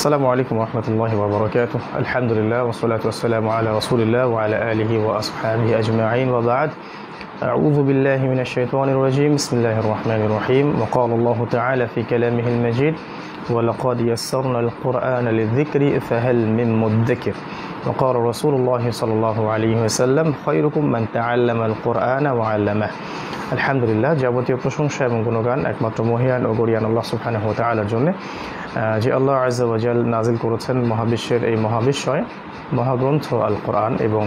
আসসালামু আলাইকুম রহমতুল্লাহি ওয়া বারাকাতুহু। আলহামদুলিল্লাহ ওয়াসসালাতু ওয়াসসালামু আলা রাসূলিল্লাহ ওয়া আলা আলিহি ওয়া আসহাবিহি আজমাইন ওয়া বা'দ। আউযু বিল্লাহি মিনাশ শাইতানির রাজীম। বিসমিল্লাহির রহমানির রহিম। ওয়া ক্বালা আল্লাহু তাআলা ফি কালামিহিল মাজিদ ওয়া লাকাদ ইয়াসসারনাল কুরআনা লিয-যিকরি ফাহাল মিন মুদ্দাকির। ওয়া ক্বালা রাসূলুল্লাহি সাল্লাল্লাহু আলাইহি ওয়াসাল্লাম খায়রুকুম মান তাআল্লামাল কুরআনা ওয়া 'আল্লামাহু। আলহামদুলিল্লাহ, যাবতীয় প্রশংসা এবং গুণগান একমাত্র মহিয়ান ও গরিয়ান আল্লাহ সুবহানাহু ওয়া তাআলার জন্য, যে আল্লাহ আযজা ওয়া জাল নাজিল করেছেন মহাবিশ্বের এই মহাবিশ্বয় মহাগ্রন্থ আল কোরআন এবং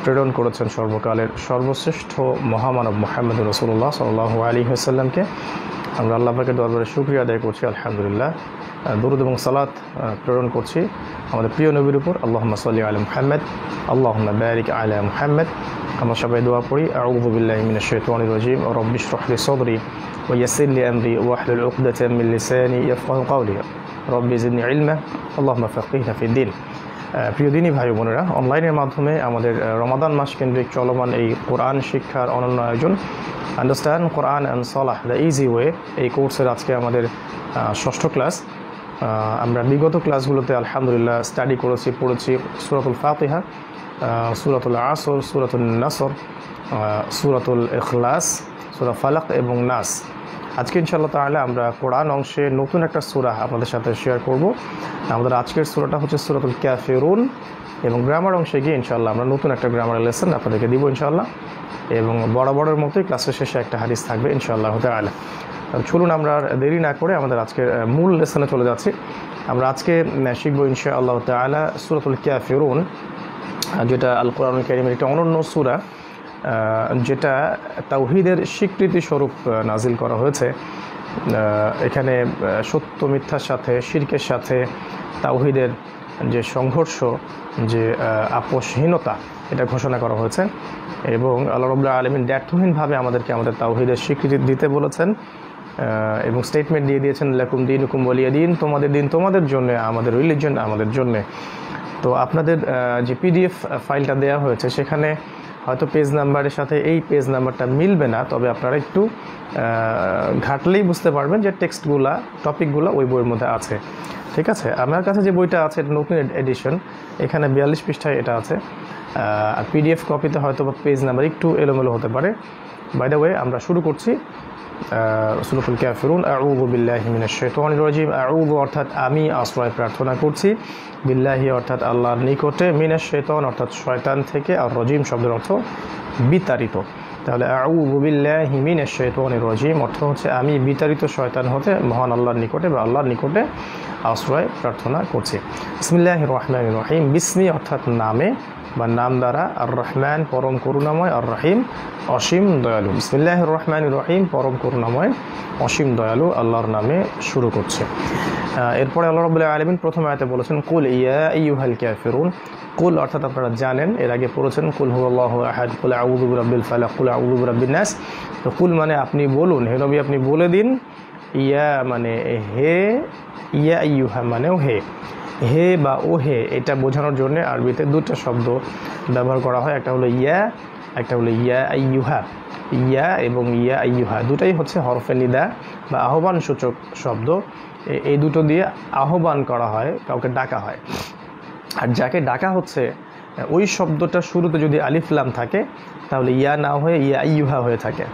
প্রেরণ করেছেন সর্বকালের সর্বশ্রেষ্ঠ মহামানব মুহাম্মদ রাসূলুল্লাহ সাল্লাল্লাহু আলাইহি ওয়াসাল্লামকে। আমরা আল্লাহ পাকের দরবারে শুকরিয়া আদায় করছি। আলহামদুলিল্লাহ, দরুদ এবং সালাত প্রেরণ করছি আমাদের প্রিয় নবীর উপর। আল্লাহুম্মা সাল্লি আলা মুহাম্মদ, আল্লাহুম্মা বারিক আলা মুহাম্মদ। আমরা সবাই দোয়া পড়ি, আউযু বিল্লাহি মিনাশ শাইতানির রাজীম, রব্বি ইশরাহ লি সাদরি ওয়া ইয়াসসির লি আমরি ওয়াহলুল উকদাতাম মিন লিসানি ইয়াফকাহু কওলি, রব্বি জিদনি ইলমা, আল্লাহুম্মা ফাক্কিহনা ফিদ-দ্বীন। প্রিয় দিনী ভাই বোনেরা, অনলাইনের মাধ্যমে আমাদের রমাদান মাস কেন্দ্রিক চলমান এই কোরআন শিক্ষার অনন্য আয়োজন understand Quran and Salah the easy way, এই কোর্সের আজকে আমাদের ষষ্ঠ ক্লাস। আমরা বিগত ক্লাসগুলোতে আলহামদুলিল্লাহ স্টাডি পড়েছি সূরাতুল ফাতিহা, সূরাতুল আসর, সূরাতুল নাসর, সূরাতুল ইখলাস, সূরা ফালাক এবং নাস। আজকে ইনশাআল্লাহ তাআলা আমরা কোরআন অংশে নতুন একটা সূরা আপনাদের সাথে শেয়ার করব। আমাদের আজকের সূরাটা হচ্ছে সূরাতুল কাফিরুন, এবং গ্রামার অংশে গিয়ে ইনশাআল্লাহ আমরা নতুন একটা গ্রামার লেসন আপনাদেরকে দিব ইনশাআল্লাহ, এবং বরাবরের মতোই ক্লাসের শেষে একটা হাদিস থাকবে ইনশাআল্লাহ তাআলা। চলুন আমরা আর দেরি না করে আমাদের আজকের মূল লেসনে চলে যাচ্ছি। আমরা আজকে শিখব ইনশাআল্লাহ তাআলা সূরাতুল কাফিরুন, যেটা আল কোরআনুল কারীমের একটা অনন্য সূরা, যেটা তাওহীদের স্বীকৃতি স্বরূপ নাজিল করা হয়েছে। এখানে সত্য মিথ্যার সাথে, শিরকের সাথে তাওহীদের যে সংঘর্ষ, যে আপোষহীনতা, এটা ঘোষণা করা হয়েছে। এবং আল্লাহ রাব্বুল আলামিন দ্ব্যর্থহীনভাবে আমাদেরকে আমাদের তাওহীদের স্বীকৃতি দিতে বলেছেন এবং স্টেটমেন্ট দিয়ে দিয়েছেন, লাকুম দীনুকুম ওয়ালিয়া দীন, তোমাদের দিন তোমাদের জন্য, আমাদের রিলিজন আমাদের জন্য। তো আপনাদের যে পিডিএফ ফাইলটা দেওয়া হয়েছে সেখানে হয়তো পেজ নাম্বারের সাথে এই পেজ নাম্বারটা মিলবে না, তবে আপনারা একটু ঘাটলেই বুঝতে পারবেন যে টেক্সটগুলা, টপিকগুলো ওই বইয়ের মধ্যে আছে। ঠিক আছে, আমার কাছে যে বইটা আছে এটা নতুন এডিশন, এখানে 42 পৃষ্ঠায় এটা আছে। আর পিডিএফ কপিতে হয়তো বা পেজ নাম্বার একটু এলোমেলো হতে পারে। বাই দ্য ওয়ে, আমরা শুরু করছি সূরাতুল কাফিরুন। আউযু বিল্লাহি মিনাশ শাইতানির রাজীম। আউযু অর্থাৎ আমি আশ্রয় প্রার্থনা করছি, বিল্লাহি অর্থাৎ আল্লাহর নিকটে, মিনাশ শাইতান অর্থাৎ শয়তান থেকে, আর রাজীম শব্দের অর্থ বিতাড়িত। তাহলে আউযু বিল্লাহি মিনাশ শাইতানির রাজীম অর্থ হচ্ছে আমি বিতাড়িত শয়তান হতে মহান আল্লাহর নিকটে বা আল্লাহর নিকটে আশ্রয় প্রার্থনা করছি। বিসমিল্লাহির রহমানির রহিম। বিসমি অর্থাৎ নামে বা নাম দ্বারা, আর রহমান পরম করুণাময়, আর রহিম অসীম দয়ালু। বিসমিল্লাহির রহমানির রহিম, পরম করুণাময় অসীম দয়ালু আল্লাহর নামে শুরু করছে। এরপরে আল্লাহ রাব্বুল আলামিন প্রথম আয়াতে বলেছেন, কুল ইয়া আইয়ুহাল কাফিরুন। কুল অর্থাৎ আপনারা জানেন, এর আগে পড়েছেন কুল হুয়াল্লাহু আহাদ, কুল আউযু বিরাব্বিল ফালাক, কুল আউযু বিরাব্বিন নাস। তো কুল মানে আপনি বলুন, হে নবী আপনি বলে দিন। ইয়া মানে হে, ইয়া আইয়ুহা মানেও হে, হে বা ও হে, এটা বোঝানোর জন্য আরবিতে দুটো শব্দ ব্যবহার করা হয়, একটা হলো ইয়া, একটা হলো ইয়া আইয়ুহা। ইয়া এবং ইয়া আইয়ুহা দুটাই হচ্ছে হরফে নিদা বা আহ্বান সূচক শব্দ। এই দুটো দিয়ে আহ্বান করা হয়, কাউকে ডাকা হয়। আর যাকে ডাকা হচ্ছে ওই শব্দটা শুরুতে যদি আলিফ লাম থাকে তাহলে ইয়া না হয়ে ইয়া আইয়ুহা হয়ে থাকে।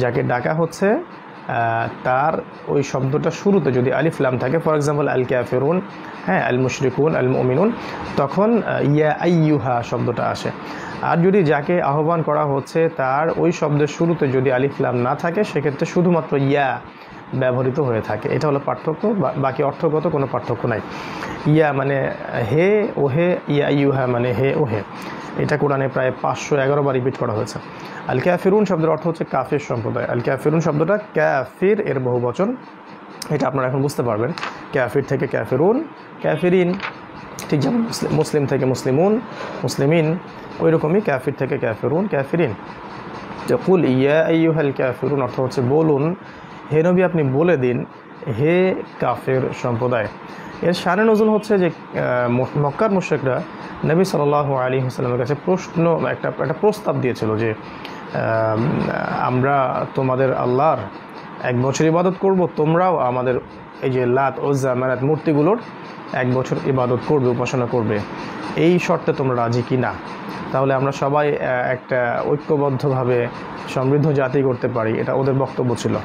যাকে ডাকা হচ্ছে তার ওই শব্দটা শুরুতে যদি আলিফ লাম থাকে, ফর এক্সাম্পল আল কাফিরুন, হ্যাঁ, আল মুশরিকুন, আল মুমিনুন, তখন ইয়া আইয়ুহা শব্দটা আসে। আর যদি যাকে আহ্বান করা হচ্ছে তার ওই শব্দের শুরুতে যদি আলিফ লাম না থাকে, সেক্ষেত্রে শুধুমাত্র ইয়া ব্যবহৃত হয়ে থাকে। এটা হলো পার্থক্য, বাকি অর্থগত কোনো পার্থক্য নাই। ইয়া মানে হে ও হে, ইয়া আইয়ুহা মানে হে ও হে। এটা কোরআনে প্রায় 511 বার রিপিট করা হয়েছে। আল কাফিরুন শব্দের অর্থ হচ্ছে কাফির সম্প্রদায়। আল কাফিরুন শব্দটা কাফির এর বহুবচন, এটা আপনারা এখন বুঝতে পারবেন। কাফির থেকে কাফিরুন, কাফিরিন, ঠিক যেমন মুসলিম থেকে মুসলিমুন, মুসলিমিন, ওই রকমই কাফির থেকে কাফিরুন, কাফিরিন। যে কুল ইয়া আইয়ুহাল কাফিরুন অর্থ হচ্ছে বলুন, হে নবী আপনি বলে দিন, হে কাফের সম্প্রদায়। এর শানে নজুল হচ্ছে যে মক্কার মুশরিকরা নবী সাল্লাল্লাহু আলাইহি ওয়াসাল্লামের কাছে একটা প্রস্তাব দিয়েছিল যে আমরা তোমাদের আল্লাহর 1 বছর ইবাদত করব, তোমরাও আমাদের এই যে লাত উজ্জা মানাত মূর্তিগুলোর 1 বছর ইবাদত করবে, উপাসনা করবে, এই শর্তে তোমরা রাজি কি না? তাহলে আমরা সবাই একটা ঐক্যবদ্ধভাবে সমৃদ্ধ জাতি করতে পারি, এটা ওদের বক্তব্য ছিল।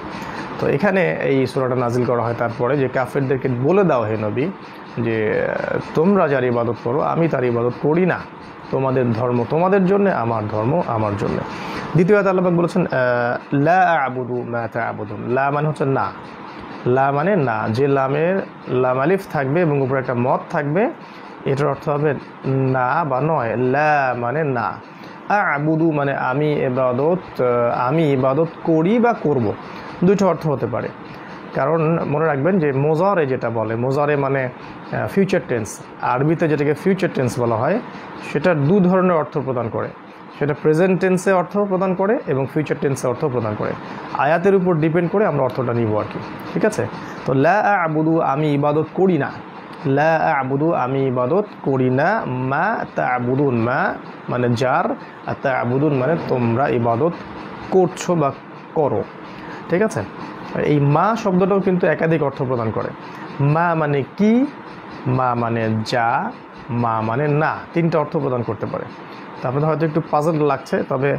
তো এখানে এই সূরাটা নাজিল করা হয় তারপরে যে কাফেরদেরকে বলে দাও হে নবী যে তোমরা যার ইবাদত করো আমি তার ইবাদত করি না, তোমাদের ধর্ম তোমাদের জন্য, আমার ধর্ম আমার জন্য। দ্বিতীয় আয়াতে আল্লাহ পাক বলেছেন লা আ'বুদু মা তা'বুদুন। লা মানে হচ্ছে না, লা মানে না, যে লামের লাম আলিফ থাকবে এবং উপরে একটা মদ থাকবে এটার অর্থ হবে না বা নয়। লা মানে না, আ'বুদু মানে আমি ইবাদত করি বা করব, দুটো অর্থ হতে পারে। কারণ মনে রাখবেন যে মোজারে যেটা বলে, মোজারে মানে ফিউচার টেন্স, আরবিতে যেটাকে ফিউচার টেন্স বলা হয় সেটা 2 ধরনের অর্থ প্রদান করে। সেটা প্রেজেন্ট টেন্সে অর্থ প্রদান করে এবং ফিউচার টেন্সে অর্থ প্রদান করে। আয়াতের উপর ডিপেন্ড করে আমরা অর্থটা নিব আর কি, ঠিক আছে? তো লা আ'বুদু আমি ইবাদত করি না, লা আ'বুদু আমি ইবাদত করি না, মা তা'বুদুন মা মানে যার, আর তা'বুদুন মানে তোমরা ইবাদত করছো বা করো, ঠিক আছে? এই মা শব্দটাও কিন্তু একাধিক অর্থ প্রদান করে। মা মানে কি, মা মানে যা, মা মানে না, 3টা অর্থ প্রদান করতে পারে। তারপরে হয়তো একটু পাজল লাগছে, তবে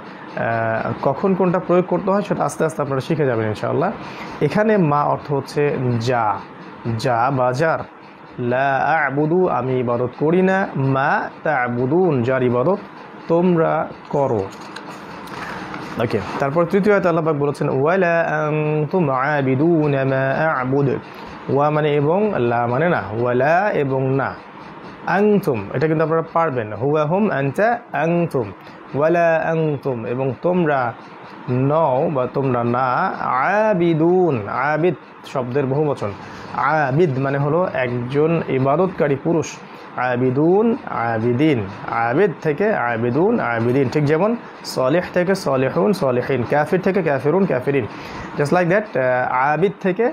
কখন কোনটা প্রয়োগ করতে হয় সেটা আস্তে আস্তে আপনারা শিখে যাবেন ইনশাআল্লাহ। এখানে মা অর্থ হচ্ছে যা, যা বা যার। লা আ'বুদু আমি ইবাদত করি না, মা তা'বুদুন যার ইবাদত তোমরা করো। ওকে, তারপর তৃতীয় আয়াতে আল্লাহ পাক বলেছেন ওয়ালা আনতুম আবিদুনা মা আ'বুদ। ওয়া মানে এবং, লা মানে না, ওয়ালা এবং না। আনতুম এটা কিন্তু আপনারা পারবেন, হুয়া হুম আনতা আনতুম, ওয়ালা আনতুম এবং তোমরা নও বা তোমরা না, আবিদুন আবিদ শব্দের বহুবচন, আবিদ মানে হলো একজন ইবাদতকারী পুরুষ, আবিদুন আবিদিন, আবিদ থেকে আবিদুন আবিদিন, ঠিক যেমন সলিহ থেকে সলিহুন সলিহিন, কাফির থেকে কাফিরুন কাফিরিন, জাস্ট লাইক দ্যাট। আবিদ থেকে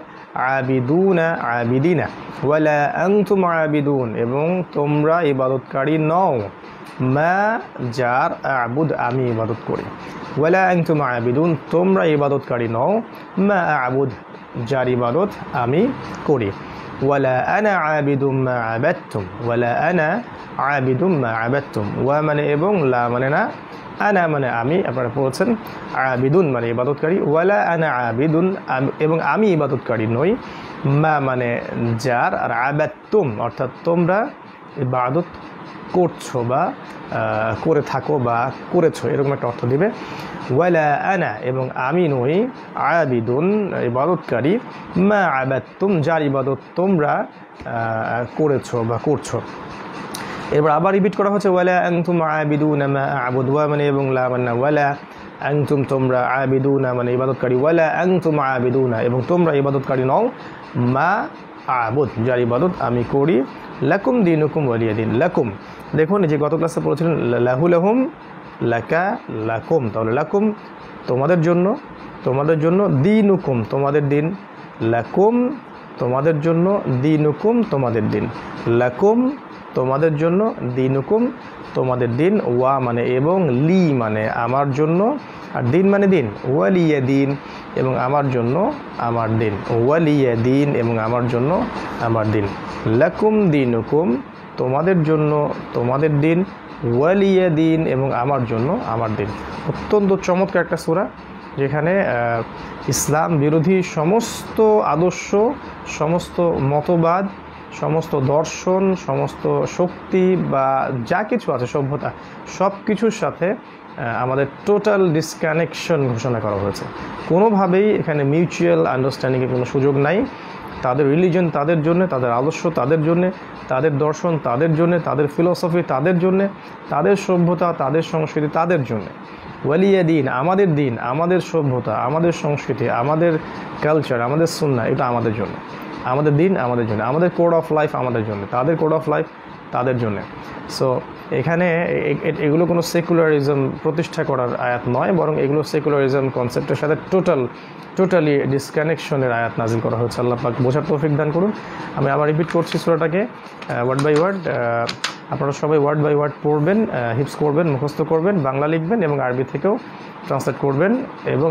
আবিদুনা আবিদিনা, ওয়ালা আনতুম আবিদুন এবং তোমরা ইবাদতকারী নও, মা যার, আবুদ আমি ইবাদত করি, ওয়ালা আনতুম আবিদুন তোমরা ইবাদতকারী নও, মা আবুদ যার ইবাদত আমি করি, ওয়ালা আনা আবিদুম মা আবাদতুম, ওয়ালা আনা আবিদুম মা আবাদতুম। ওয়া মানে এবং, লা মানে না, আনা মানে আমি, আপনারা বলছেন আবিদুন মানে ইবাদতকারী, ওয়ালা আনা আবিদুন এবং আমি ইবাদতকারী নই, মা মানে যার, আর আবাদতুম অর্থাৎ তোমরা ইবাদত করছো বা করে থাকো বা করেছো, এরকম একটা অর্থ দিবে। ওয়ালা আনা এবং আমি নই, আবিদুন ইবাদতকারী, মা আবাদতুম যার ইবাদত তোমরা করেছো বা করছো। এবার আবার রিপিট করা হচ্ছে ওয়ালা আনতুম আবিদুনা মা আ'বুদু, ওয়া মানে এবং, লা মানে না, ওয়ালা আনতুম তোমরা, আবিদুনা মানে ইবাদতকারী, ওয়ালা আনতুম আবিদুনা এবং তোমরা ইবাদতকারী নও, মা আ'বুদ যার ইবাদত আমি করি, লাকুম দীনুকুম ওয়ালিয়া দিন। লাকুম দেখুন যে গত ক্লাসে পড়েছিলেন লাহু লাহুম লাকা লাকুম, তাহলে লাকুম তোমাদের জন্য, তোমাদের জন্য, দীনুকুম তোমাদের দিন, লাকুম তোমাদের জন্য, দীনুকুম তোমাদের দিন, লাকুম তোমাদের জন্য, দীনুকুম তোমাদের দিন, ওয়া মানে এবং, লি মানে আমার জন্য, আর দিন মানে দিন, ওয়ালিয়া দিন এবং আমার জন্য আমার দিন, ওয়ালিয়া দিন এবং আমার জন্য আমার দিন, লাকুম দীনুকুম তোমাদের জন্য তোমাদের দিন, ওয়ালিয়া দিন এবং আমার জন্য আমার দিন। অত্যন্ত চমৎকার একটা সূরা যেখানে ইসলাম বিরোধী সমস্ত আদর্শ, সমস্ত মতবাদ, সমস্ত দর্শন, সমস্ত শক্তি বা যা কিছু আছে সভ্যতা, সব কিছুর সাথে আমাদের টোটাল ডিসকানেকশন ঘোষণা করা হয়েছে। কোনোভাবেই এখানে মিউচুয়াল আন্ডারস্ট্যান্ডিংয়ের কোনো সুযোগ নাই। তাদের রিলিজন তাদের জন্য, তাদের আদর্শ তাদের জন্য, তাদের দর্শন তাদের জন্য, তাদের ফিলসফি তাদের জন্য, তাদের সভ্যতা তাদের সংস্কৃতি তাদের জন্য। ওয়ালিয়া দিন আমাদের সভ্যতা, আমাদের সংস্কৃতি, আমাদের কালচার, আমাদের সুন্নাহ এটা আমাদের জন্য, আমাদের দিন আমাদের জন্য, আমাদের কোড অফ লাইফ আমাদের জন্য, তাদের কোড অফ লাইফ তাদের জন্য। সো এখানে এগুলো কোনো সেকুলারিজম প্রতিষ্ঠা করার আয়াত নয়, বরং এগুলো সেকুলারিজম কনসেপ্টের সাথে টোটালি ডিসকানেকশনের আয়াত নাজিল করা হয়েছে। আল্লাহ পাক বোঝার তৌফিক দান করুন। আমি আবার রিপিট করছি সূরাটাকে ওয়ার্ড বাই ওয়ার্ড। আপনারা সবাই ওয়ার্ড বাই ওয়ার্ড পড়বেন, হিফজ করবেন, মুখস্থ করবেন, বাংলা লিখবেন এবং আরবি থেকেও ট্রান্সলেট করবেন এবং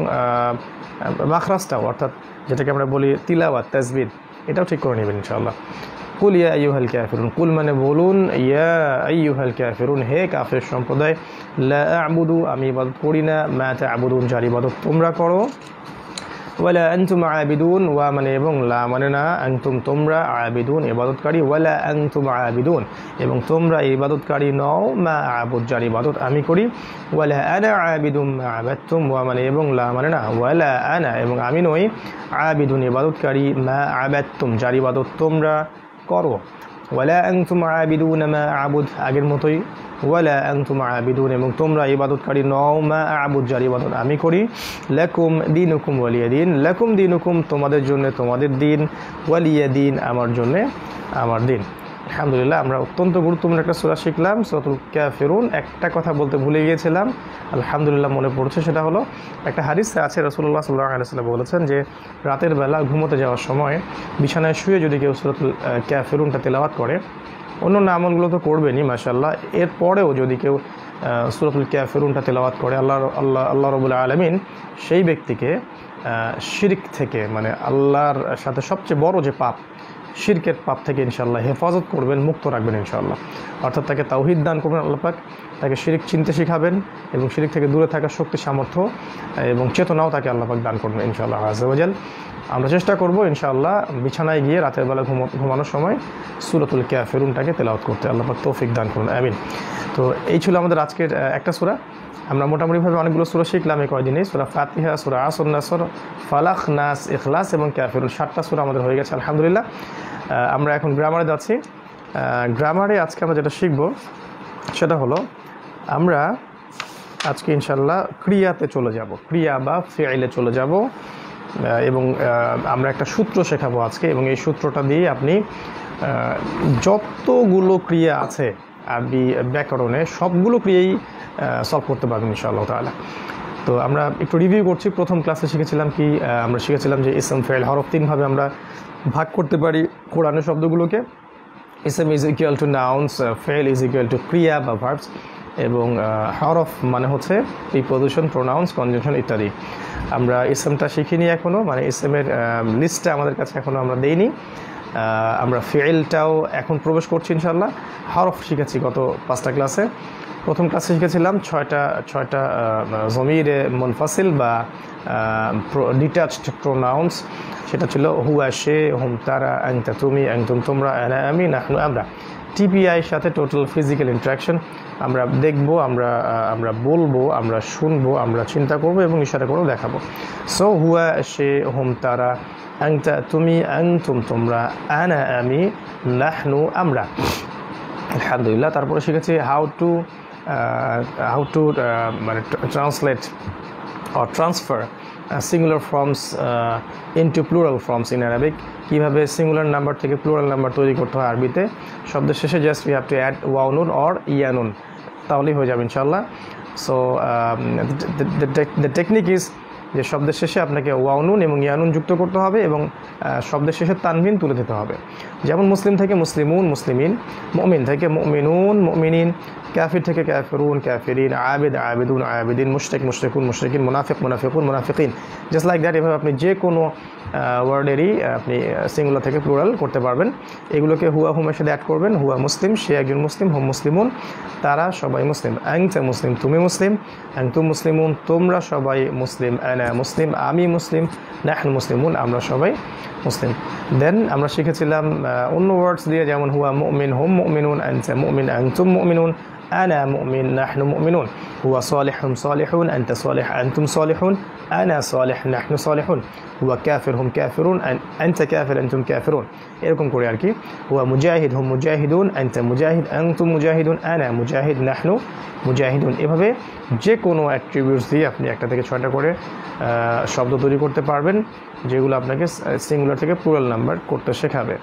মাখরাজটাও অর্থাৎ যেটাকে আমরা বলি তিলাওয়াত তাজবিদ এটাও ঠিক করে নেবেন ইনশাআল্লাহ। কুল ইয়া আইয়ুহাল কাফিরুন, কুল মানে বলুন, ইয়া আইয়ুহাল কাফিরুন হে কাফের সম্প্রদায়, লা আ'বুদু আমি ইবাদত করি না, মা তা'বুদুন যার ইবাদত তোমরা করো, ওয়ালা আনতুম আবিদুন, ওয়া মানে এবং, লা মানে না, আনতুম তোমরা, আবিদুন ইবাদতকারী, ওয়ালা আনতুম আবিদুন এবং তোমরা ইবাদতকারী নও, মা আ'বুদ যার ইবাদত আমি করি, ওয়ালা আনা আবিদুম মা আবাদতুম, ওয়া মানে এবং, লা মানে না, ওয়ালা আনা এবং আমি নই, আবিদুন ইবাদতকারী, মা আবাদতুম যার ইবাদত তোমরা করো, ওয়ালা আনতুম আবিদুন মা আ'বুদ আগের মতোই, ওয়ালা আনতুম আবিদুন এবং তোমরা ইবাদতকারী নও, মা আ'বুদ যার ইবাদত আমি করি, লাকুম দীনুকুম ওয়ালিয়া দিন, লাকুম দীনুকুম তোমাদের জন্য তোমাদের দিন, ওয়ালিয়া দিন আমার জন্য আমার দিন। আলহামদুলিল্লাহ, আমরা অত্যন্ত গুরুত্বপূর্ণ একটা সূরা শিখলাম, সূরাতুল কাফিরুন। একটা কথা বলতে ভুলে গিয়েছিলাম, আলহামদুলিল্লাহ মনে পড়ছে, সেটা হলো একটা হাদিস আছে রাসূলুল্লাহ সাল্লাল্লাহু আলাইহি ওয়াসাল্লাম বলেছেন যে রাতের বেলা ঘুমোতে যাওয়ার সময় বিছানায় শুয়ে যদি কেউ সূরাতুল কাফিরুনটা তেলাওয়াত করে, অন্য আমলগুলো তো করবেনই মাশাআল্লাহ, এরপরেও যদি কেউ সূরাতুল কাফিরুনটা তেলাওয়াত করে আল্লাহ রাব্বুল আলামিন সেই ব্যক্তিকে শিরক থেকে, মানে আল্লাহর সাথে সবচেয়ে বড় যে পাপ শিরকের পাপ থেকে ইনশাআল্লাহ হেফাজত করবেন, মুক্ত রাখবেন ইনশাআল্লাহ। অর্থাৎ তাকে তাওহীদ দান করবেন আল্লাহ পাক, তাকে শিরক চিনতে শিখাবেন এবং শিরক থেকে দূরে থাকার শক্তি, সামর্থ্য এবং চেতনাও তাকে আল্লাহ পাক দান করবেন ইনশাআল্লাহ আযজা ওয়া জাল। আমরা চেষ্টা করব ইনশাআল্লাহ বিছানায় গিয়ে রাতের বেলা ঘুমানোর সময় সূরাতুল কাফিরুনটাকে তেলাওয়াত করতে, আল্লাহ পাক তৌফিক দান করুন, আমিন। তো এই ছিল আমাদের আজকের একটা সূরা। আমরা মোটামুটিভাবে অনেকগুলো সূরা শিখলাম এই কয়দিনে, সূরা ফাতিহা, সূরা আসর, নাসর, ফালাক, নাস, ইখলাস এবং কাফিরুন, 7টা সূরা আমাদের হয়ে গেছে আলহামদুলিল্লাহ। আমরা এখন গ্রামারে যাচ্ছি। গ্রামারে আজকে আমরা যেটা শিখব সেটা হলো, আমরা আজকে ইনশাআল্লাহ ক্রিয়াতে চলে যাব, ক্রিয়া বা ফিইলে চলে যাব এবং আমরা একটা সূত্র শেখাবো আজকে, এবং এই সূত্রটা দিয়ে আপনি যতগুলো ক্রিয়া আছে আরবি ব্যাকরণে সবগুলো ক্রিয়াই সলভ করতে পারবেন ইনশাআল্লাহ তাআলা। তো আমরা একটু রিভিউ করছি। প্রথম ক্লাসে শিখেছিলাম কি, আমরা শিখেছিলাম যে ইসম, ফেল, হরফ তিনভাবে আমরা ভাগ করতে পারি কোরআনের শব্দগুলোকে। ইসম ইজ ইকুয়াল টু নাউন্স, ফেল ইজ ইকুয়াল টু ক্রিয়া বা ভার্বস, এবং হরফ মানে হচ্ছে প্রিপোজিশন, প্রোনাউন্স, কনজাংশন ইত্যাদি। আমরা ইসমটা শিখিনি এখনও, মানে ইসমের লিস্টটা আমাদের কাছে এখনও আমরা দেইনি। আমরা ফেলটাও এখন প্রবেশ করছি ইনশাআল্লাহ। হরফ শিখেছি গত 5টা ক্লাসে। প্রথম ক্লাসে শিখেছিলাম ছয়টা জমিরে মুনফাসিল বা ডিটাচড প্রোনাউন্স, সেটা ছিল হুয়া, সে, হুম, তারা, আনতা তুমি, আনতুম তোমরা, আনা আমি, নাহনু আমরা। টিপিআই সাথে টোটাল ফিজিক্যাল ইন্টারাকশন আমরা দেখব, আমরা বলবো, আমরা শুনবো, আমরা চিন্তা করব এবং ইশারা করেও দেখাবো। সো হুয়া, সে, হুম, তারা, আনতা তুমি, আনতুম তোমরা, আনা আমি, নাহনু আমরা। আলহামদুলিল্লাহ। তারপরে শিখেছি হাউ টু মানে translate or transfer singular forms into plural forms in Arabic, কিভাবে সিঙ্গুলার নাম্বার থেকে প্লুরাল নাম্বার তৈরি করতে হয় আরবিতে। শব্দের শেষে just we have to add ওয়াও নুন অর ইয়া নুন, তাহলেই হয়ে যাবে ইনশাআল্লাহ। সো দ্য টেকনিক ইজ যে শব্দের শেষে আপনাকে ওয়াও নুন এবং ইয়া নুন যুক্ত করতে হবে এবং শব্দের শেষে তানভিন তুলে দিতে হবে। যেমন মুসলিম থেকে মুসলিমুন, মুসলিমিন, মুমিন থেকে মুমিনুন, মুমিনিন, কাফির থেকে কাফিরুন, কাফিরিন, আবিদ, আবিদুন, আবিদিন, মুশরিক, মুশরিকুন, মুশরিকিন, মুনাফিক, মুনাফিকুন, মুনাফিকিন। Just like that. এভাবে আপনি যে কোনো ওয়ার্ডেরই আপনি সিঙ্গুলার থেকে প্লুরাল করতে পারবেন। এগুলোকে হুয়া, হুমের সাথে অ্যাড করবেন। হুয়া মুসলিম, সে একজন মুসলিম, হুম মুসলিমুন, তারা সবাই মুসলিম, আনতা মুসলিম, তুমি মুসলিম, আনতুম মুসলিমুন, তোমরা সবাই মুসলিম, আনা মুসলিম, আমি মুসলিম, নাহনু মুসলিমুন, আমরা সবাই মুসলিম। দেন আমরা শিখেছিলাম অন্য ওয়ার্ডস দিয়ে, যেমন হুয়া মুমিন, হুম মুমিনুন, আনতা মুমিন, আনতুম মুমিনুন, أنا مؤمن، نحن مؤمنون، هو صالح، هم صالحون، أنت صالح، أنتم صالحون، أنا صالح، نحن صالحون، هو كافر، هم كافرون، أنت كافر، أنتم كافرون। এরকম করে আর কি। هو مجاهد، هم مجاهدون، أنت مجاهد، أنتم مجاهدون، أنا مجاهد، نحن مجاهدون। এভাবে যে কোনো অ্যাট্রিবিউটস দিয়ে আপনি একটা থেকে 6টা করে শব্দ তৈরি করতে পারবেন, যেগুলো আপনাকে সিঙ্গুলার থেকে প্লুরাল নাম্বার করতে শেখাবে।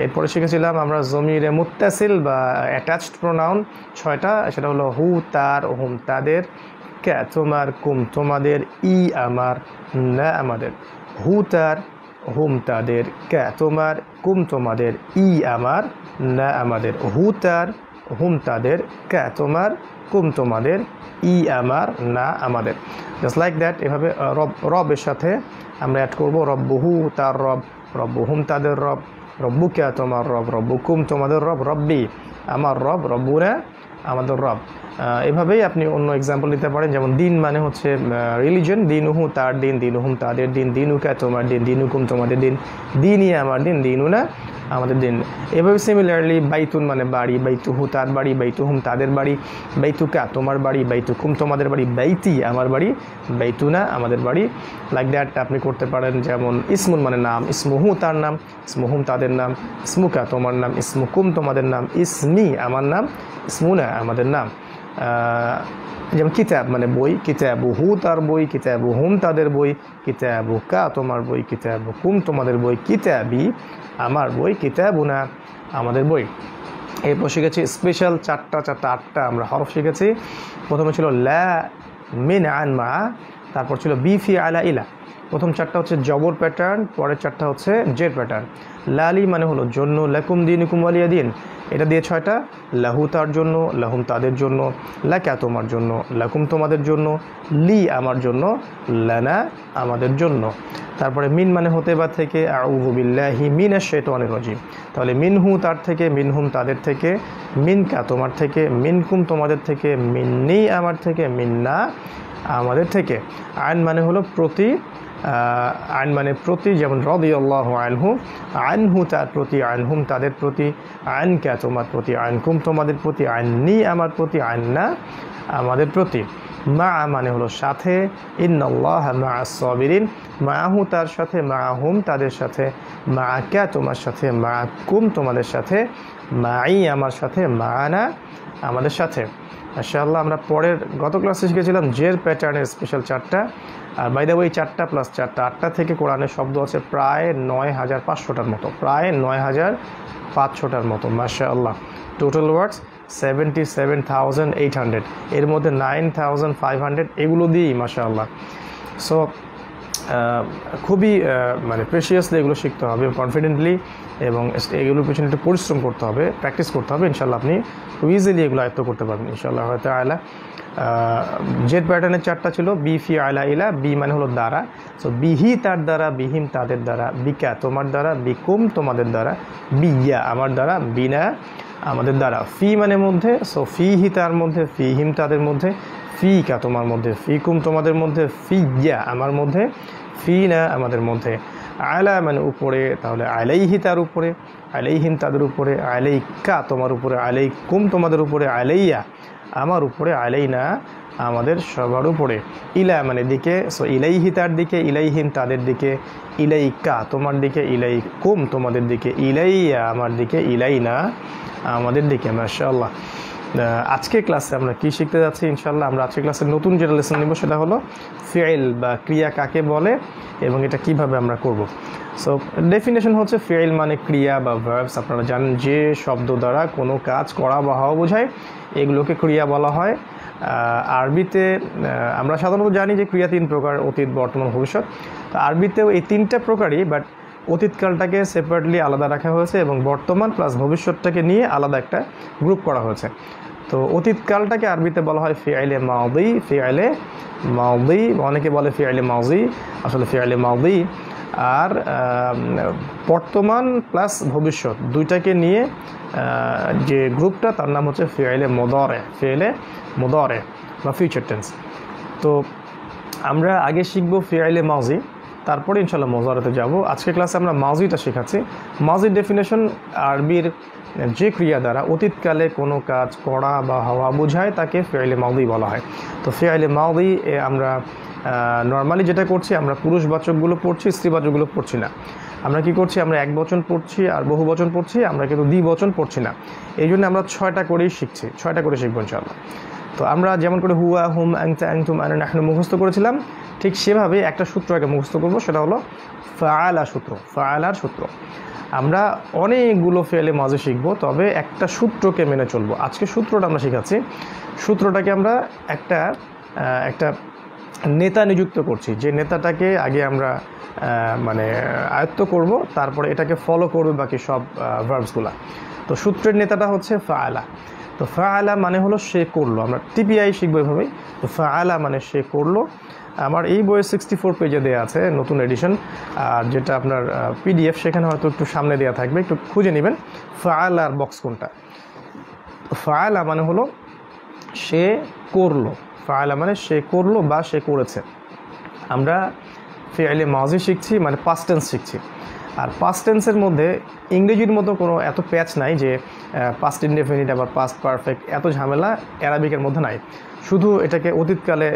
এরপরে শিখেছিলাম আমরা জমিরে মুত্তাসিল বা অ্যাটাচড প্রোনাউন 6টা, সেটা হলো হু, তার, হুম তাদের, কা তোমার, কুম তোমাদের, ই আমার, না আমাদের। হু তার, হুম তাদের, কা তোমার, কুম তোমাদের, ই আমার, না আমাদের। হু তার, হুম তাদের, কা তোমার, কুম তোমাদের, ই আমার, না আমাদের। Just like that. এভাবে রবের সাথে আমরা অ্যাড করবো রব্বুহু তার রব, রব্বুহুম তাদের রব, রব্বুকা তোমার রব, রব্বুকুম তোমাদের রব, রব্বি আমার রব, রব্বুনা আমাদের রব। এভাবেই আপনি অন্য এক্সাম্পল দিতে পারেন, যেমন দিন মানে হচ্ছে রিলিজন, দিনুহু তার দিন, দিনুহুম তাদের দিন, দিনুকা তোমার দিন, দিনুকুম তোমাদের দিন, দিনই আমার দিন, দিনুনা আমাদের দিন। এভাবে সিমিলারলি বাইতুন মানে বাড়ি, বাইতুহু তার বাড়ি, বাইতুহুম তাদের বাড়ি, বাইতুকা তোমার বাড়ি, বাইতুকুম তোমাদের বাড়ি, বাইতি আমার বাড়ি, বাইতুনা আমাদের বাড়ি। লাইক দ্যাট আপনি করতে পারেন। যেমন ইসমুন মানে নাম, ইসমুহু তার নাম, ইসমুহুম তাদের নাম, ইসমুকা তোমার নাম, ইসমুকুম তোমাদের নাম, ইসমি আমার নাম, ইসমুনা আমাদের নাম। যেমন কিতাব মানে বই, কিতাবুহু তার বই, কিতাবুহুম তাদের বই, কিতাবুকা তোমার বই, কিতাবুকুম তোমাদের বই, কিতাবি আমার বই, কিতাবুনা আমাদের বই। এরপর শিখেছি স্পেশাল আটটা আমরা হরফ শিখেছি। প্রথমে ছিল লা, মিন, আন, মা, তারপর ছিল বি, ফি, আলা, ইলা। প্রথম চারটা হচ্ছে জবর প্যাটার্ন, পরের চারটা হচ্ছে জের প্যাটার্ন। লালি মানে হলো জন্য, লাকুম দিনুকুম ওয়ালিয়া দিন, এটা দিয়ে 6টা। লাহু তার জন্য, লাহুম তাদের জন্য, লাকা তোমার জন্য, লাকুম তোমাদের জন্য, লি আমার জন্য, লানা আমাদের জন্য। তারপরে মিন মানে হতে বা থেকে, আউযু বিল্লাহি মিনাশ শাইতানির রাজিম। তাহলে মিনহু তার থেকে, মিনহুম তাদের থেকে, মিনকা তোমার থেকে, মিনকুম তোমাদের থেকে, মিন্নি আমার থেকে, মিন্না আমাদের থেকে। আইন মানে হলো প্রতি, আইন মানে প্রতি, যেমন রাদিয়াল্লাহু আনহু, আনহু তার প্রতি, আনহুম তাদের প্রতি, আনকা তোমার প্রতি, আনকুম তোমাদের প্রতি, আন্নি আমার প্রতি, আন্না আমাদের প্রতি। মা মানে হলো সাথে, ইন্নাল্লাহা মা'আস সাবিরিন, মাহু তার সাথে, মাহুম তাদের সাথে, মাকা তোমার সাথে, মাকুম তোমাদের সাথে, মাই আমার সাথে, মানা আমাদের সাথে। মাশাআল্লাহ। আমরা পরের গত ক্লাসে শিখেছিলাম জের প্যাটার্নের স্পেশাল 4টা। আর বাই দ্য ওয়ে 4টা প্লাস 4টা 8টা থেকে কোরআনের শব্দ আছে প্রায় 9500টার মতো, প্রায় 9500টার মতো। মাশাআল্লাহ। টোটাল ওয়ার্ডস 77,800, এর মধ্যে 9,500 এগুলো দিয়েই মাশাআল্লাহ। সো খুবই মানে প্রেশিয়াসলি এগুলো শিখতে হবে কনফিডেন্টলি, এবং এগুলোর পিছনে একটু পরিশ্রম করতে হবে, প্র্যাকটিস করতে হবে। ইনশাআল্লাহ আপনি খুব ইজিলি এগুলো আয়ত্ত করতে পারবেন ইনশাআল্লাহ তাআলা। জেড প্যাটার্নের 4টা ছিল, বি, ফি, আলা, ইলা। বি মানে হলো দ্বারা, সো বিহি তার দ্বারা, বিহিম তাদের দ্বারা, বিকা তোমার দ্বারা, বিকুম তোমাদের দ্বারা, বিয়া আমার দ্বারা, বিনা আমাদের দ্বারা। ফি মানে মধ্যে, সো ফিহি তার মধ্যে, ফিহিম তাদের মধ্যে, ফিকা তোমার মধ্যে, ফিকুম তোমাদের মধ্যে, ফিয়া আমার মধ্যে, ফিনা আমাদের মধ্যে। আলা মানে উপরে, তাহলে আলাইহি তার উপরে, আলাইহিম তাদের উপরে, আলাইকা তোমার উপরে, আলাইকুম তোমাদের উপরে, আলাইয়া আমার উপরে, আলাইনা আমাদের সবার উপরে। ইলা মানে দিকে, সো ইলাইহি তার দিকে, ইলাইহিম তাদের দিকে, ইলাইকা তোমার দিকে, ইলাইকুম তোমাদের দিকে, ইলাইয়া আমার দিকে, ইলাইনা আমাদের দিকে। মাশাআল্লাহ। আজকের ক্লাসে আমরা কি শিখতে যাচ্ছি ইনশাআল্লাহ? আমরা আজকের ক্লাসে নতুন যেটা লেসন নিব সেটা হলো ফিইল বা ক্রিয়া কাকে বলে এবং এটা কিভাবে আমরা করব। সো ডেফিনেশন হচ্ছে ফিইল মানে ক্রিয়া বা ভার্বস। আপনারা জানেন যে শব্দ দ্বারা কোনো কাজ করা বা হওয়া বোঝায় এগুলোকে ক্রিয়া বলা হয়। আরবিতে আমরা সাধারণত জানি যে ক্রিয়া 3 প্রকার, অতীত, বর্তমান, ভবিষ্যৎ। তো আরবিতেও এই 3টা প্রকারই, বাট অতীতকালটাকে সেপারেটলি আলাদা রাখা হয়েছে এবং বর্তমান প্লাস ভবিষ্যৎটাকে নিয়ে আলাদা একটা গ্রুপ করা হয়েছে। তো অতীতকালটাকে আরবিতে বলা হয় ফিআইলে মাদি, ফিআইলে মাদি, অনেকে বলে ফিআইলে মাজি, আসলে ফিআইলে মাদি। আর বর্তমান প্লাস ভবিষ্যৎ দুইটাকে নিয়ে যে গ্রুপটা তার নাম হচ্ছে ফিআইলে মুদারে, ফিআইলে মুদারে বা ফিউচার টেন্স। তো আমরা আগে শিখব ফিআইলে মাজি, তারপরে ইনশাআল্লাহ মুজারাতে যাব। আজকে ক্লাসে আমরা মাজিটা শেখাচ্ছি। মাজির ডেফিনেশন আরবির যে ক্রিয়া দ্বারা অতীতকালে কোনো কাজ করা বা হওয়া বোঝায় তাকে ফিআইলে মাদি বলা হয়। তো ফিআইলে মাদি আমরা নর্মালি যেটা করছি, আমরা পুরুষবাচকগুলো পড়ছি, স্ত্রীবাচকগুলো পড়ছি না। আমরা কি করছি, আমরা এক বচন পড়ছি আর বহু বচন পড়ছি, আমরা কিন্তু দ্বিবচন পড়ছি না। এই জন্য আমরা 6টা করেই শিখছি, 6টা করে শিখবো ইনশাআল্লাহ। তো আমরা যেমন করে হুয়া, হুম, আনতা, আনতুম, আনা, নাহনু মুখস্থ করেছিলাম, ঠিক সেভাবে একটা সূত্র আগে মুখস্থ করব, সেটা হলো ফাআলা সূত্র, ফাআলার সূত্র। আমরা অনেকগুলো ফেলে মাঝে শিখবো, তবে একটা সূত্রকে মেনে চলবো। আজকে সূত্রটা আমরা শেখাচ্ছি। সূত্রটাকে আমরা একটা নেতা নিযুক্ত করছি, যে নেতাটাকে আগে আমরা মানে আয়ত্ত করব, তারপরে এটাকে ফলো করবে বাকি সব ভার্বসগুলা। তো সূত্রের নেতাটা হচ্ছে ফাআলা। তো ফাআলা মানে হলো সে করলো, আমরা টিপিআই শিখবো এভাবেই। তো ফাআলা মানে সে করলো। আমার এই বইয়ের 64 পেজে দেওয়া আছে নতুন এডিশন, আর যেটা আপনার পিডিএফ সেখানে হয়তো একটু সামনে দেওয়া থাকবে, একটু খুঁজে নেবেন ফাআলার বক্স কোনটা। ফাআলা মানে হলো সে করলো, ফাআলা মানে সে করলো বা সে করেছে। আমরা ফি'লে মাজি শিখছি, মানে পাস্ট টেন্স শিখছি। আর পাস্ট টেন্সের মধ্যে ইংরেজির মতো কোনো এত প্যাচ নাই যে পাস্ট ইনডেফিনিট আবার পাস্ট পারফেক্ট, এত ঝামেলা অ্যারাবিকের মধ্যে নাই, শুধু এটাকে অতীতকালে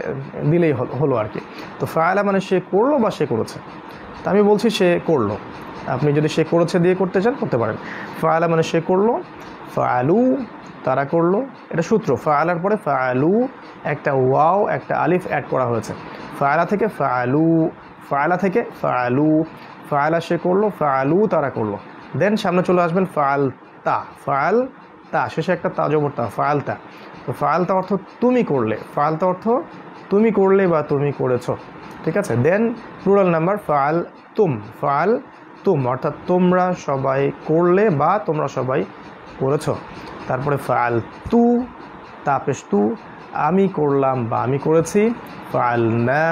দিলেই হলো আর কি। তো ফাআলা মানে সে করলো বা সে করেছে। তা আমি বলছি সে করলো, আপনি যদি সে করেছে দিয়ে করতে চান করতে পারেন। ফাআলা মানে সে করলো, ফাআলু তারা করলো, এটা সূত্র। ফাআলার পরে ফাআলু একটা ওয়াও একটা আলিফ অ্যাড করা হয়েছে, ফাআলা থেকে ফাআলু, ফাআলা থেকে ফাআলু, ফাআলা সে করলো, ফাআলু তারা করলো। দেন সামনে চলে আসবেন ফাআলতা, ফাআলতা শেষে একটা তা জবর তা, ফাআলতা। তো ফাআলতা অর্থ তুমি করলে, ফাআলতা অর্থ তুমি করলে বা তুমি করেছো, ঠিক আছে। দেন প্লুরাল নাম্বার ফাআলতুম, ফাআলতুম অর্থাৎ তোমরা সবাই করলে বা তোমরা সবাই করেছো। তারপরে ফাআলতু তাপেশ তু আমি করলাম বা আমি করেছি। ফাআলনা,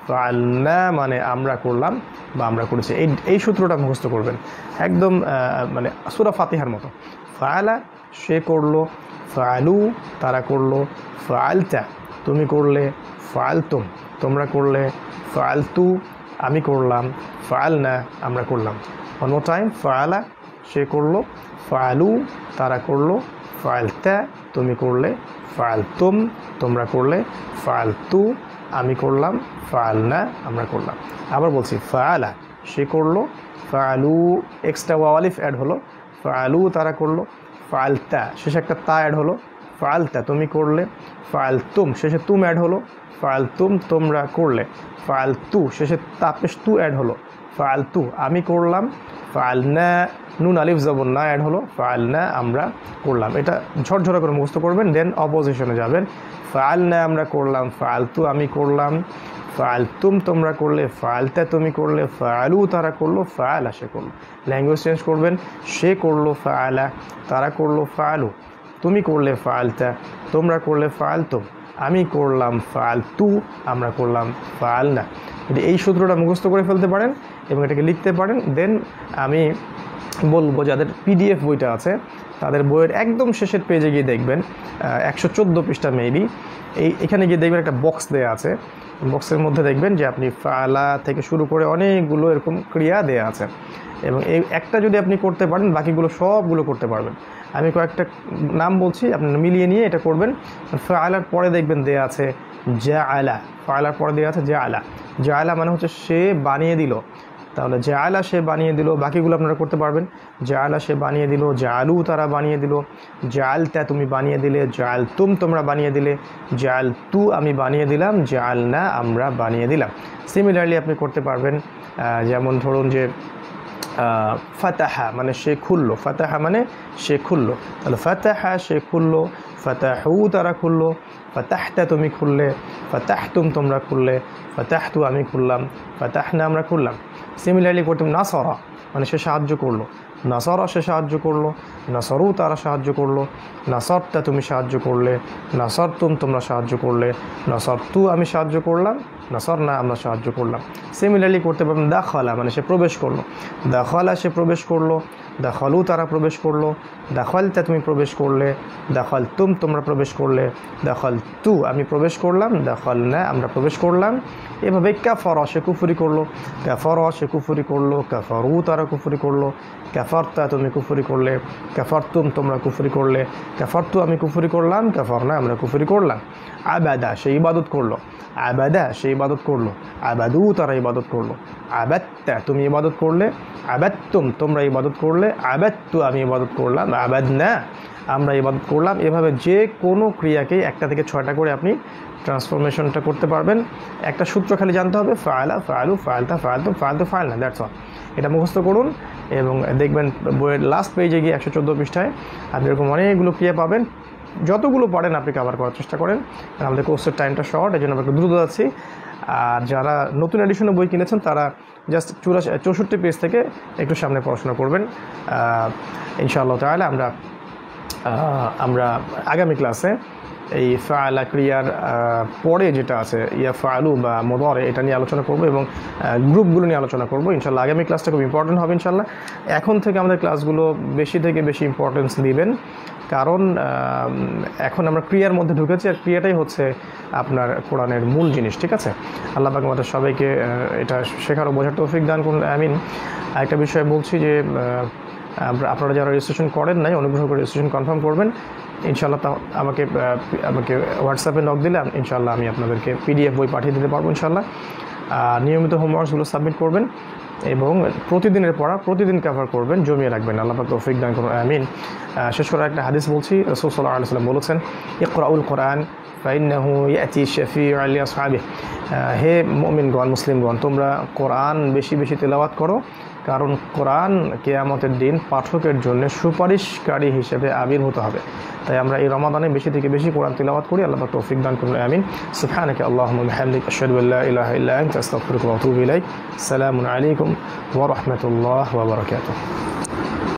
ফাআলনা মানে আমরা করলাম বা আমরা করেছি। এই সূত্রটা মুখস্থ করবেন একদম, মানে সূরা ফাতিহার মতো। ফাআলা সে করলো, ফাআলু তারা করলো, ফাআলতা তুমি করলে, ফাআলতুম তোমরা করলে, ফাআলতু আমি করলাম, ফাআলনা আমরা করলাম। ওয়ান মোর টাইম, ফাআলা সে করলো, ফাআলু তারা করলো, ফাআলতা তুমি করলে, ফাআলতুম তোমরা করলে, ফাআলতু আমি করলাম, ফাআলনা আমরা করলাম। আবার বলছি, ফাআলা সে করলো, ফাআলু এক্সট্রা ওয়াও আলিফ অ্যাড হলো, ফাআলু তারা করলো, ফাআলতা শেষে একটা তা অ্যাড হলো, ফাআলতা তুমি করলে, ফাআলতুম শেষে তুম অ্যাড হলো, ফাআলতুম তোমরা করলে, ফাআলতু শেষে তাপেশ তু অ্যাড হলো, ফাআলতু আমি করলাম, ফাআলনা নুন আলিফ জবর না অ্যাড হলো, ফাআলনা আমরা করলাম। এটা ঝরঝরা করে মুখস্থ করবেন। দেন অপোজিশনে যাবেন, ফাআলনা আমরা করলাম, ফাআলতু আমি করলাম, ফাআলতুম তোমরা করলে, ফাআলতা তুমি করলে, ফাআলু তারা করলো, ফাআলা সে করলো। ল্যাঙ্গুয়েজ চেঞ্জ করবেন, সে করলো ফাআলা, তারা করলো ফাআলু, তুমি করলে ফাআলতা, তোমরা করলে ফাআলতুম, আমি করলাম ফাআলতু, আমরা করলাম ফাআলনা। যদি এই সূত্রটা মুখস্থ করে ফেলতে পারেন এবং এটাকে লিখতে পারেন, দেন আমি বলবো যাদের পিডিএফ বইটা আছে তাদের বইয়ের একদম শেষের পেজে গিয়ে দেখবেন 114 পৃষ্ঠা মেবি, এখানে গিয়ে দেখবেন একটা বক্স দেওয়া আছে। বক্সের মধ্যে দেখবেন যে আপনি ফাআলা থেকে শুরু করে অনেকগুলো এরকম ক্রিয়া দেওয়া আছে, এবং এই একটা যদি আপনি করতে পারেন বাকিগুলো সবগুলো করতে পারবেন। আমি কয়েকটা নাম বলছি, আপনি মিলিয়ে নিয়ে এটা করবেন। ফাআলার পরে দেখবেন দেওয়া আছে জাআলা, ফাআলার পরে দেওয়া আছে জাআলা। জাআলা মানে হচ্ছে সে বানিয়ে দিল, তাহলে জাআলা সে বানিয়ে দিল, বাকিগুলো আপনারা করতে পারবেন। জাআলা সে বানিয়ে দিল, জাআলু তারা বানিয়ে দিল, জাআলতা তুমি বানিয়ে দিলে, জাআলতুম তোমরা বানিয়ে দিলে, জাআলতু আমি বানিয়ে দিলাম, জাআলনা আমরা বানিয়ে দিলাম। সিমিলারলি আপনি করতে পারবেন, যেমন ধরুন যে ফাতাহা মানে সে খুললো, ফাতাহা মানে সে খুললো, তাহলে ফাতাহা সে খুললো, ফাতাহু তারা খুললো, ফাতাহতা তুমি খুললে, ফাতাহতুম তোমরা খুললে, ফাতাহতু আমি খুললাম, ফাতাহনা আমরা খুললাম। সিমিলারলি করতে নাসরা মানে সে সাহায্য করলো, নাসরা সে সাহায্য করলো, নাসরু তারা সাহায্য করলো, নাসরতা তুমি সাহায্য করলে, নাসরতুম তোমরা সাহায্য করলে, নাসরতু আমি সাহায্য করলাম, নাসরনা আমরা সাহায্য করলাম। সিমিলারলি করতে পারবেন দাখালা মানে সে প্রবেশ করলো, দাখালা সে প্রবেশ করলো, দাখালু তারা প্রবেশ করলো, দাখালতা তুমি প্রবেশ করলে, দাখালতুম তোমরা প্রবেশ করলে, দাখালতু আমি প্রবেশ করলাম, দাখালনা আমরা প্রবেশ করলাম। এভাবে কাফারা সে কুফরি করলো, কাফারা সে কুফরি করলো, কাফারু তারা কুফরি করলো, কাফারতা তুমি কুফরি করলে, কাফারতুম তোমরা কুফরি করলে, কাফারতু আমি কুফরি করলাম, কাফারনা আমরা কুফরি করলাম। আবাদা সে ইবাদত করলো, আবাদা সে ইবাদত করলো, আবাদু তারা ইবাদত করলো, আবাদতা তুমি ইবাদত করলে, আবাদতুম তোমরা ইবাদত করলে, আবাদতু আমি ইবাদত করলাম, আবাদনা আমরা ইবাদত করলাম। এভাবে যে কোনো ক্রিয়াকেই একটা থেকে 6টা করে আপনি ট্রান্সফরমেশনটা করতে পারবেন। একটা সূত্র খালি জানতে হবে, ফাআলা ফাআলু ফাআলতা ফাআলতুম ফাআলতু ফাআলনা, দ্যাটস অল। এটা মুখস্থ করুন এবং দেখবেন বইয়ের লাস্ট পেজে গিয়ে 114 পৃষ্ঠায় আপনি এরকম অনেকগুলো ক্রিয়া পাবেন। যতগুলো পারেন আপনি কভার করার চেষ্টা করেন, আমাদের কোর্সের টাইমটা শর্ট, এই জন্য আমরা একটু দ্রুত যাচ্ছি। আর যারা নতুন এডিশনে বই কিনেছেন তারা জাস্ট 64 পেজ থেকে একটু সামনে পড়াশোনা করবেন। ইনশাআল্লাহ তাআলা আমরা আমরা আগামী ক্লাসে এই ফাআলা ক্রিয়ার পরে যেটা আছে ইয়াফআলু বা মুদারি, এটা নিয়ে আলোচনা করব এবং গ্রুপগুলো নিয়ে আলোচনা করব ইনশাআল্লাহ। আগামী ক্লাসটা খুব ইম্পর্টেন্ট হবে ইনশাআল্লাহ। এখন থেকে আমাদের ক্লাসগুলো বেশি থেকে বেশি ইম্পর্টেন্স দিবেন, কারণ এখন আমরা ক্রিয়ার মধ্যে ঢুকেছি, আর ক্রিয়াটাই হচ্ছে আপনার কোরআনের মূল জিনিস। ঠিক আছে, আল্লাহ পাক আমাদের সবাইকে এটা শেখার ও বোঝার তৌফিক দান করুন, আমিন। আরেকটা বিষয় বলছি যে আপনারা যারা রেজিস্ট্রেশন করেন নাই, অনুগ্রহ করে রেজিস্ট্রেশন কনফার্ম করবেন ইনশাআল্লাহ। আমাকে হোয়াটসঅ্যাপে নক দিলে ইনশাআল্লাহ আমি আপনাদেরকে PDF বই পাঠিয়ে দিতে পারবো ইনশাআল্লাহ। নিয়মিত হোমওয়ার্কসগুলো সাবমিট করবেন এবং প্রতিদিনের পড়া প্রতিদিন কভার করবেন, জমিয়ে রাখবেন। আল্লাহ পাক তৌফিক দান করুন, আমিন। শেষ করে একটা হাদিস বলছি, রাসূল সাল্লাল্লাহু আলাইহি ওয়াসাল্লাম বলেছেন, ইকরাউল কোরআন ফাইন্নাহু ইয়াতি শাফিউআ লিআসহাবিহি। হে মুমিনগণ, মুসলিমগণ, তোমরা কোরআন বেশি বেশি তেলাওয়াত করো, কারণ কোরআন কিয়ামতের দিন পাঠকের জন্য সুপারিশকারী হিসেবে আবির্ভূত হবে। তাই আমরা এই রমাদানে বেশি থেকে বেশি কোরআন তিলাওয়াত করি। আল্লাহ পাক তৌফিক দান করুন, আমিন। সুবহানাকা আল্লাহুম্মা ওয়া বিহামদিকা আশহাদু আল্লা ইলাহা ইল্লা আনতা আস্তাগফিরুকা ওয়া আতুবু ইলাইক। আসসালামু আলাইকুম ওয়া রাহমাতুল্লাহি ওয়া বারাকাতুহু।